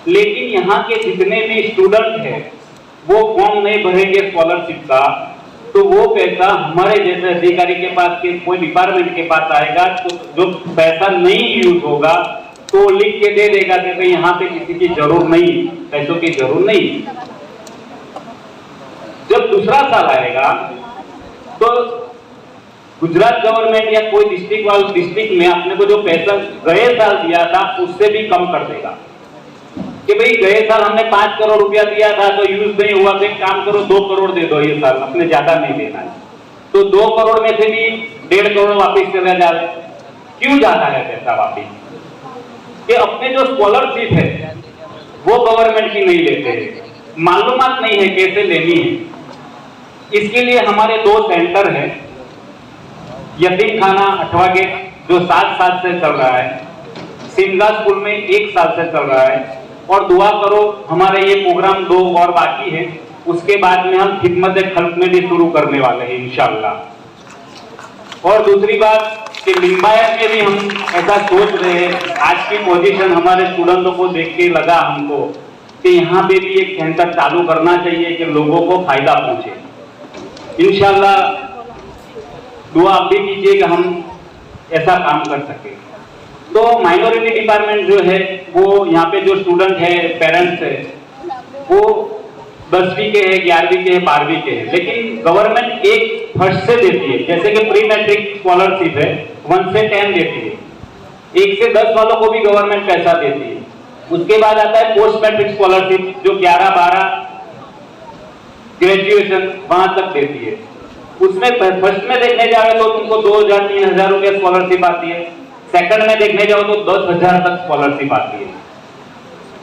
लेकिन यहाँ के जितने भी स्टूडेंट हैं वो फॉर्म नहीं भरेंगे स्कॉलरशिप का, तो वो पैसा हमारे जैसे अधिकारी के पास के कोई डिपार्टमेंट के पास आएगा, तो जो पैसा नहीं यूज होगा तो लिख के दे देगा कि भाई यहाँ पे किसी की जरूर नहीं, पैसों की जरूर नहीं। जब दूसरा साल आएगा तो गुजरात गवर्नमेंट या कोई डिस्ट्रिक्ट में अपने को जो पैसा गए साल दिया था उससे भी कम कर देगा कि भाई गए साल हमने 5 करोड़ रुपया दिया था तो यूज नहीं हुआ, तो एक काम करो 2 करोड़ दे दो, ये साल अपने ज्यादा नहीं देना है। तो 2 करोड़ में से भी 1.5 करोड़ वापिस चला जा रहा है। क्यों जाता है पैसा वापिस? कि अपने जो स्कॉलरशिप है वो गवर्नमेंट की नहीं लेते हैं, मालूमात नहीं है कैसे लेनी है। इसके लिए हमारे 2 सेंटर है, यतीम खाना 8वां गेट जो 7 साल से चल रहा है, सिमला स्कूल में 1 साल से चल रहा है, और दुआ करो हमारे ये प्रोग्राम 2 और बाकी है, उसके बाद में हम खिदमत-ए-खल्क में भी शुरू करने वाले हैं इंशाअल्लाह। और दूसरी बात कि लिंबायत में भी हम ऐसा सोच रहे हैं, आज की पोजीशन हमारे स्टूडेंटों को देख के लगा हमको कि यहाँ पे भी एक सेंटर चालू करना चाहिए कि लोगों को फायदा पहुंचे। इंशाअल्लाह दुआ आप भी कीजिए कि हम ऐसा काम कर सके। तो माइनॉरिटी डिपार्टमेंट जो है वो यहाँ पे जो स्टूडेंट है, पेरेंट्स है, वो 10वीं के हैं, 11वीं के हैं, 12वीं के हैं, लेकिन गवर्नमेंट एक फर्स्ट से देती है। जैसे कि प्री मैट्रिक स्कॉलरशिप है 1 से 10 देती है, 1 से 10 वालों को भी गवर्नमेंट पैसा देती है। उसके बाद आता है पोस्ट मैट्रिक स्कॉलरशिप जो 11-12 ग्रेजुएशन वहां तक देती है। उसमें फर्स्ट में देखने जाओ तो तुमको 2,000-3,000 रुपया स्कॉलरशिप आती है, सेकंड में देखने जाओ तो 10,000 तक स्कॉलरशिप आती है,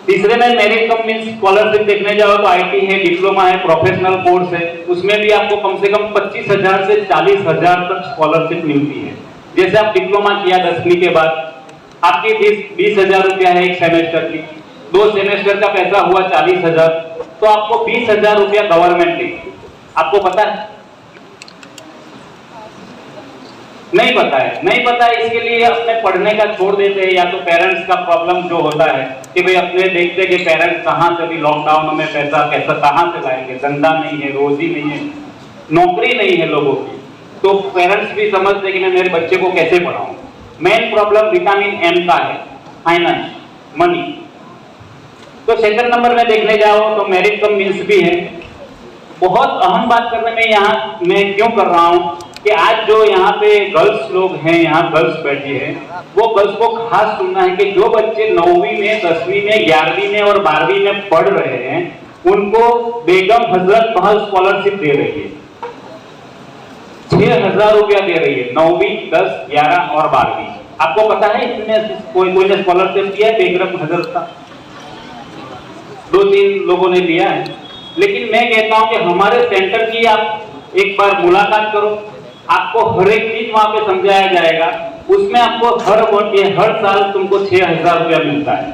तीसरे में मेरिट कम मींस स्कॉलरशिप देखने जाओ तो आईटी है, डिप्लोमा है, प्रोफेशनल कोर्स है, उसमें भी आपको कम से कम 25,000 से 40,000 तक स्कॉलरशिप मिलती है। जैसे आप डिप्लोमा किया 10वीं के बाद, आपकी फीस 20,000 रुपया है एक सेमेस्टर की, 2 सेमेस्टर का पैसा हुआ 40,000, तो आपको 20,000 रुपया गवर्नमेंट देगी। आपको पता है? नहीं पता है। नहीं पता है, इसके लिए अपने पढ़ने का छोड़ देते हैं, या तो पेरेंट्स का प्रॉब्लम जो होता है कि भाई अपने देखते हैं कि पेरेंट्स कहाँ से भी लॉकडाउन में पैसा कहाँ से लाएंगे, धंधा नहीं है, रोजी नहीं है, नौकरी नहीं है लोगों की, तो पेरेंट्स भी समझते कि मैं मेरे बच्चे को कैसे पढ़ाऊं। मेन प्रॉब्लम विटामिन एम का है, फाइनेंस, मनी। तो सेकंड नंबर में देखने जाओ तो मेरिट कम मीन्स भी है। बहुत अहम बात करने में यहाँ मैं क्यों कर रहा हूँ कि आज जो यहाँ पे गर्ल्स लोग हैं, यहाँ गर्ल्स बैठी हैं, वो गर्ल्स को खास सुनना है कि जो बच्चे 9वीं में, 10वीं में, 11वीं में और 12वीं में पढ़ रहे हैं, उनको बेगम हजरत महल स्कॉलरशिप दे रही है। 6,000 रुपया दे रही है, 9वीं, 10, 11 और 12वीं। आपको पता है इसमें कोई ने स्कॉलरशिप दिया है बेगम हजरत का? 2-3 लोगों ने लिया है। लेकिन मैं कहता हूं कि हमारे सेंटर की आप एक बार मुलाकात करो, आपको हर एक चीज वहां पे समझाया जाएगा। उसमें आपको हर साल तुमको 6,000 रुपया मिलता है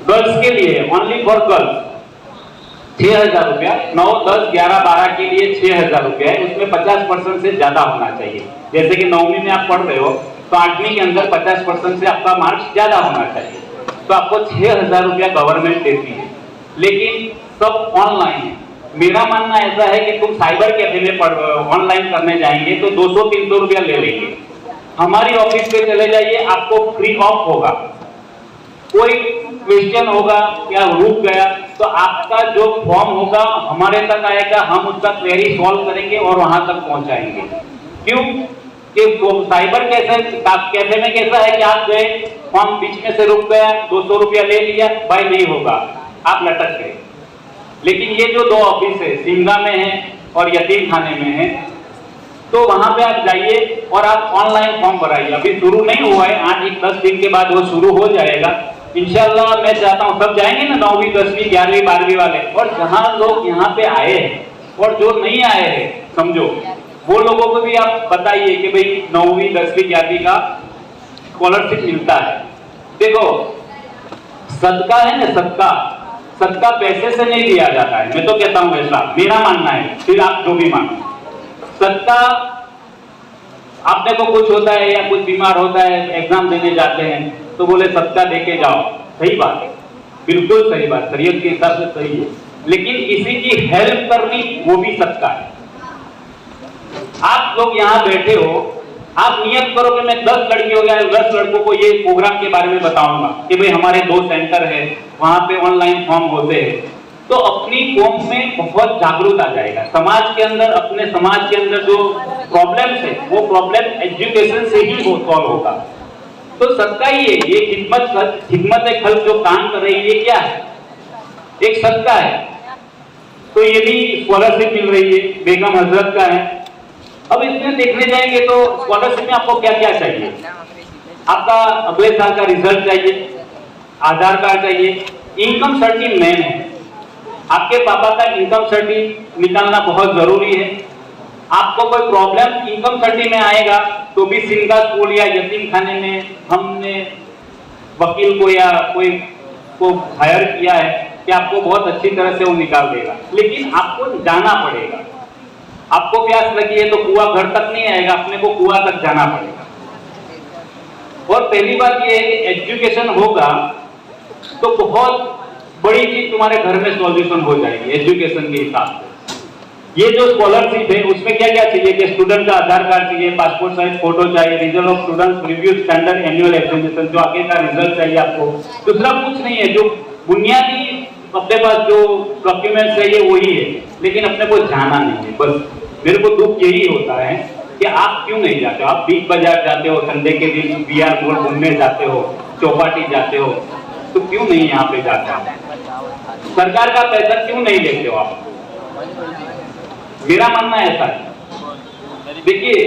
गर्ल्स के लिए, ओनली फॉर गर्ल्स 6,000 रुपया। 9, 10, 11, 12 के लिए 6,000 रुपया है। उसमें 50% से ज्यादा होना चाहिए। जैसे कि 9वीं में आप पढ़ रहे हो तो 8वीं के अंदर 50% से आपका मार्क्स ज्यादा होना चाहिए, तो आपको 6,000 रुपया गवर्नमेंट देती है। लेकिन सब ऑनलाइन है। मेरा मानना ऐसा है कि तुम साइबर कैफे में ऑनलाइन करने जाएंगे तो 200-300 रुपया ले लेंगे। हमारी ऑफिस पे चले जाइए, आपको फ्री ऑफ होगा। कोई क्वेश्चन होगा या रुक गया तो आपका जो फॉर्म होगा हमारे तक आएगा, हम उसका क्वेरी सॉल्व करेंगे और वहां तक पहुंचाएंगे। क्यों कि साइबर कैफे में कैसा है कि आप गए, फॉर्म बीच में से रुक गया, 200 रुपया ले लिया, भाई नहीं होगा, आप लटक गए। लेकिन ये जो 2 ऑफिस है, सिमगा में है और यतीम खाने में है, तो वहां पे आप जाइए और आप ऑनलाइन फॉर्म भराइए। अभी शुरू नहीं हुआ है, 8-10 दिन के बाद वो शुरू हो जाएगा इंशाल्लाह। मैं चाहता हूं सब जाएंगे ना, 9वीं, 10वीं, 11वीं, 12वीं वाले। और जहां लोग यहाँ पे आए हैं और जो नहीं आए हैं, समझो वो लोगों को भी आप बताइए कि भाई 9वीं, 10वीं, 11वीं का स्कॉलरशिप मिलता है। देखो सदका है ना, सदका पैसे से नहीं दिया जाता है। मैं तो कहता हूं ऐसा, मेरा मानना है, फिर आप जो भी मानो। सदका आपने को कुछ होता है या कुछ बीमार होता है, एग्जाम देने जाते हैं तो बोले सदका देके जाओ, सही बात है, बिल्कुल सही बात, शरीयत के हिसाब से सही है। लेकिन किसी की हेल्प करनी वो भी सदका है। आप लोग यहाँ बैठे हो, आप नियत करो कि मैं 10 लड़कियों या 10 लड़कों को ये प्रोग्राम के बारे में बताऊंगा कि भाई हमारे 2 सेंटर है, वहां पे ऑनलाइन फॉर्म होते हैं, तो अपनी कौम में बहुत जागरूक आ जाएगा। समाज के अंदर, अपने समाज के अंदर जो प्रॉब्लम्स है वो प्रॉब्लम एजुकेशन से ही सॉल्व होगा। तो सदका ही है ये, हिकमत खल्क जो काम कर रही है, ये क्या है? एक सदका है। तो ये भी स्कॉलरशिप मिल रही है, बेगम हजरत का है। अब इसमें देखने जाएंगे तो स्कॉलरशिप में आपको क्या क्या चाहिए? आपका अगले साल का रिजल्ट चाहिए, आधार कार्ड चाहिए, इनकम सर्टिफिकेट मेन है। आपके पापा का इनकम सर्टिफिकेट निकालना बहुत जरूरी है। आपको कोई प्रॉब्लम इनकम सर्टिफिकेट में आएगा तो भी सिंगा स्कूल या यतीम खाने में हमने वकील को या कोई को हायर किया है कि आपको बहुत अच्छी तरह से वो निकाल देगा। लेकिन आपको जाना पड़ेगा। आपको प्यास लगी है तो कुआं घर तक नहीं आएगा, अपने को कुआं तक जाना पड़ेगा। और पहली बात ये है कि एजुकेशन होगा तो बहुत बड़ी चीज तुम्हारे घर में सॉल्यूशन हो जाएगी एजुकेशन के हिसाब से। ये जो स्कॉलरशिप है उसमें क्या क्या चाहिए कि स्टूडेंट का आधार कार्ड चाहिए, पासपोर्ट साइज फोटो चाहिए, result of student review standard annual examination, जो आगे का रिजल्ट चाहिए आपको। दूसरा कुछ नहीं है, जो बुनियादी अपने पास जो डॉक्यूमेंट चाहिए वही है, लेकिन अपने को जाना नहीं है। बस मेरे को दुख यही होता है कि आप क्यों नहीं जाते हो? आप बिग बाजार जाते हो, संडे के दिन बीआर मोड़ घूमने जाते हो, चौपाटी जाते हो, तो क्यों नहीं यहाँ पे जाते हो? सरकार का पैसा क्यों नहीं लेते हो आप? मेरा मानना ऐसा है। देखिए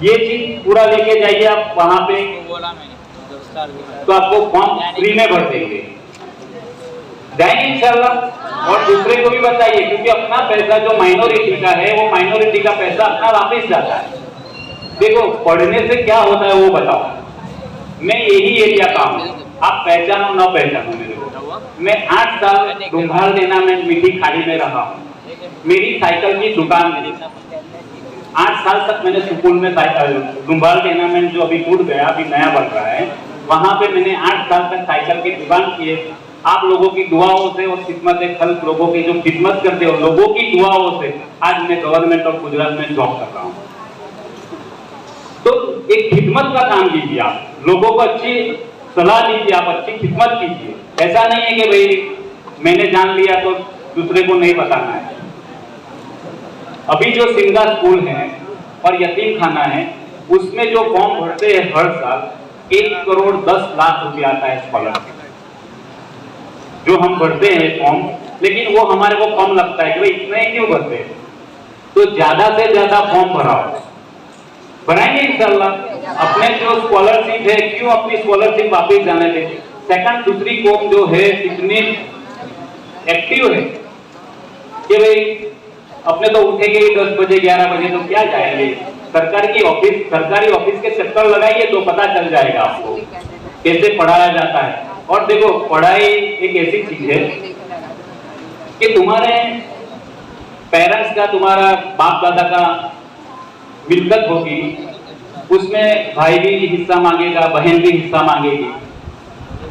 ये चीज पूरा लेके जाइए आप वहां पे, तो आपको फॉर्म फ्री में भर देंगे, जाएंगे इंशाल्लाह। और दूसरे को भी बताइए, क्योंकि अपना पैसा जो माइनॉरिटी का है वो माइनॉरिटी का पैसा अपना वापस जाता है। देखो पढ़ने से क्या होता है वो बताओ। मैं यही एरिया का हूँ, आप पहचानो न पहचानो मेरे को, मैं 8 साल डुम्भाल देना में मिट्टी खाड़ी में रहा हूँ। मेरी साइकिल की दुकान थी, 8 साल तक मैंने स्कूल में साइकिल डुम्भाल देना में जो अभी टूट गया, अभी नया बन रहा है, वहां पे मैंने 8 साल तक साइकिल की दुकान की है। आप लोगों की दुआओं से और खिदमत खल्क लोगों की जो खिदमत करते हो, लोगों की दुआओं से आज मैं गवर्नमेंट ऑफ गुजरात में जॉब कर रहा हूँ। तो एक खिदमत का काम कीजिए, आप लोगों को अच्छी सलाह दीजिए, आप अच्छी खिदमत कीजिए। ऐसा नहीं है कि भाई मैंने जान लिया तो दूसरे को नहीं बताना है। अभी जो सिंगा स्कूल है और यतीम खाना है, उसमें जो फॉर्म भरते हैं हर साल 1 करोड़ 10 लाख रुपया आता है स्कॉलरशिप जो हम भरते हैं फॉर्म, लेकिन वो हमारे को कम लगता है कि भाई इतने क्यों भरते हैं। तो ज्यादा से ज्यादा फॉर्म भराओ, बनाएंगे इंशाल्लाह। अपने जो स्कॉलरशिप है, क्यों अपनी स्कॉलरशिप वापस जाने दें। सेकंड, दूसरी कौम जो है इतनी एक्टिव है कि भाई अपने तो उठेंगे 10 बजे 11 बजे तो क्या जाएंगे, सरकारी ऑफिस के चक्कर लगाइए तो पता चल जाएगा आपको कैसे पढ़ाया जाता है। और देखो पढ़ाई एक ऐसी चीज है कि तुम्हारे पेरेंट्स का, तुम्हारा बाप दादा का मिलकत होगी, उसमें भाई भी हिस्सा मांगेगा, बहन भी हिस्सा मांगेगी,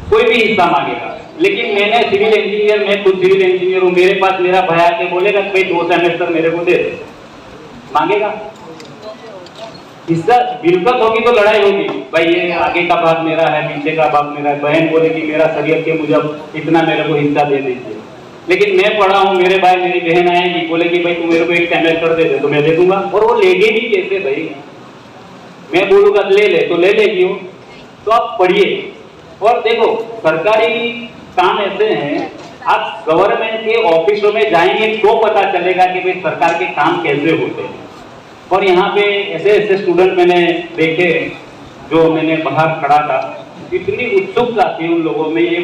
कोई भी हिस्सा मांगेगा। लेकिन मैं खुद सिविल इंजीनियर हूं, मेरे पास मेरा भाई आके बोलेगा कि भाई 2 सेमेस्टर मेरे को दे, मांगेगा हिस्सा। मिलकत होगी तो लड़ाई होगी, भाई ये आगे का भाग मेरा है, पीछे का भाग मेरा है। बहन बोलेगी मेरा शरीयत के मुजब इतना मेरे को हिस्सा दे दीजिए। लेकिन मैं पढ़ा हूँ, मेरे भाई मेरी बहन आएगी बोलेगी भाई तू मेरे को 1 सेमेस्टर दे दे, तो मैं दे दूंगा। और वो लेगी भी कैसे भाई, मैं बोलूंगा ले ले तो ले लेगी वो। तो आप पढ़िए। और देखो सरकारी काम ऐसे हैं, आप गवर्नमेंट के ऑफिसों में जाएंगे तो पता चलेगा कि भाई सरकार के काम कैसे होते हैं। और यहाँ पे ऐसे ऐसे स्टूडेंट मैंने देखे जो मैंने बाहर खड़ा था, इतनी उत्सुकता थी उन लोगों में ये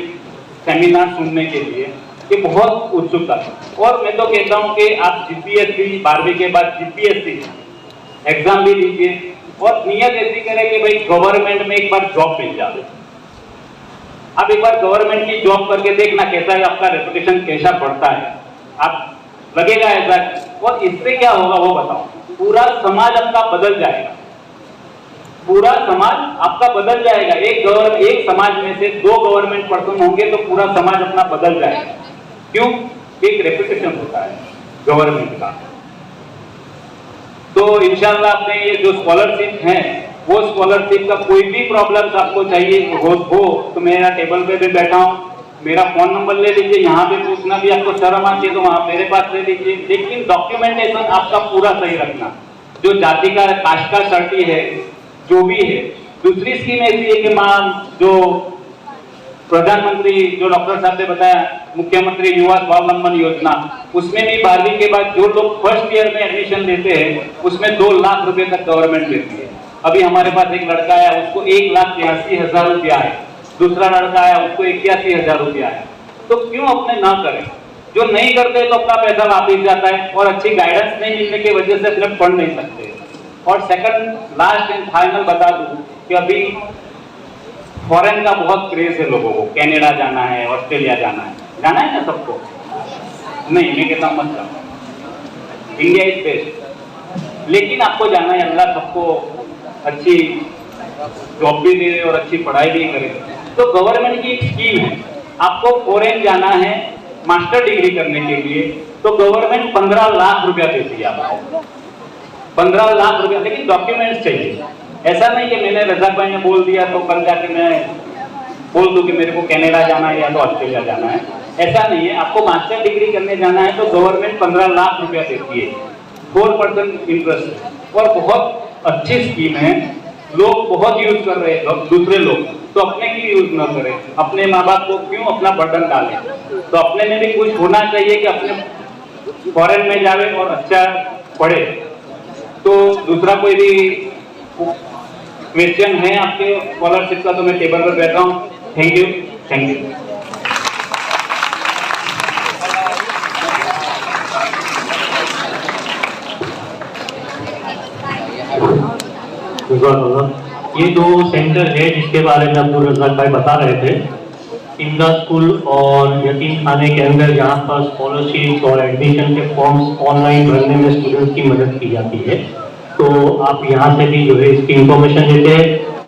सेमिनार सुनने के लिए कि बहुत उत्सुकता थी। और मैं तो कहता हूँ कि आप जीपीएससी 12वीं के बाद जीपीएससी एग्जाम भी दीजिए और नियत ऐसी करें कि भाई गवर्नमेंट में एक बार जॉब मिल जाए। आप एक बार गवर्नमेंट की जॉब करके देखना कैसा है, आपका रेपुटेशन कैसा बढ़ता है, आप लगेगा ऐसा। और इससे क्या होगा वो बताओ, पूरा समाज आपका बदल जाएगा, पूरा समाज आपका बदल जाएगा। एक समाज में से 2 गवर्नमेंट पर्सन होंगे तो पूरा समाज अपना बदल जाएगा। क्यों? एक रेपुटेशन होता है गवर्नमेंट का। तो इंशाल्लाह अपने ये जो स्कॉलरशिप है, वो स्कॉलरशिप का कोई भी प्रॉब्लम्स आपको चाहिए हो तो मेरा टेबल पे भी बैठा हूँ, मेरा फोन नंबर ले लीजिए। यहाँ पे पूछना भी आपको शर्म आती है तो वहाँ मेरे पास ले लीजिए। लेकिन डॉक्यूमेंटेशन आपका पूरा सही रखना, जो जाति का कास्ट का सर्टी है जो भी है। दूसरी स्कीम ऐसी है कि मां जो प्रधानमंत्री जो डॉक्टर साहब ने बताया, मुख्यमंत्री युवा स्वावलंबन योजना, उसमें भी 12वीं के बाद जो लोग फर्स्ट ईयर में एडमिशन लेते हैं उसमें 2 लाख रुपए तक गवर्नमेंट लेती है। अभी हमारे पास एक लड़का आया, उसको 1,83,000 रुपया है। दूसरा लड़का आया, उसको 81,000 रुपया है। तो क्यों अपने ना करें? जो नहीं करते तो अपना पैसा वापस जाता है और अच्छी गाइडेंस नहीं मिलने की वजह से अपने पढ़ नहीं सकते। और सेकंड, लास्ट एंड फाइनल बता दूं कि अभी फॉरेन का बहुत क्रेज है लोगों को, कनाडा जाना है, ऑस्ट्रेलिया जाना है ना सबको? नहीं, मैं कहता हूँ मत जाओ, इंडिया इज बेस्ट। लेकिन आपको जाना है, अल्लाह सबको अच्छी जॉब भी दे और अच्छी पढ़ाई भी करे। तो गवर्नमेंट की एक स्कीम है, आपको फॉरेन जाना है मास्टर डिग्री करने के लिए, तो गवर्नमेंट 15 लाख रुपया देती है आपको, 15 लाख रुपया। लेकिन डॉक्यूमेंट्स चाहिए। ऐसा नहीं कि मैंने रजाक भाई ने बोल दिया तो कल जाके मैं बोल दूं कि मेरे को कनाडा जाना है या तो ऑस्ट्रेलिया जाना है। ऐसा नहीं है। आपको मास्टर डिग्री करने जाना है तो गवर्नमेंट 15 लाख रुपया देती है, 4% इंटरेस्ट। और बहुत अच्छी स्कीम है, लोग बहुत यूज कर रहे हैं दूसरे लोग, तो अपने की यूज ना करें। अपने माँ बाप को क्यों अपना बर्डन डालें? तो अपने में भी कुछ होना चाहिए कि अपने फॉरेन में जावे और अच्छा पढ़े। तो दूसरा कोई भी क्वेश्चन है आपके स्कॉलरशिप का तो मैं टेबल पर बैठा हूँ। Thank you, thank you. ये दो सेंटर है जिसके बारे में अब्दुल रज़ाक भाई बता रहे थे, इमदा स्कूल और यतीम खाने के अंदर जहाँ पर स्कॉलरशिप और एडमिशन के फॉर्म्स ऑनलाइन भरने में स्टूडेंट्स की मदद की जाती है। तो आप यहाँ से भी जो है इसकी इंफॉर्मेशन लेते हैं।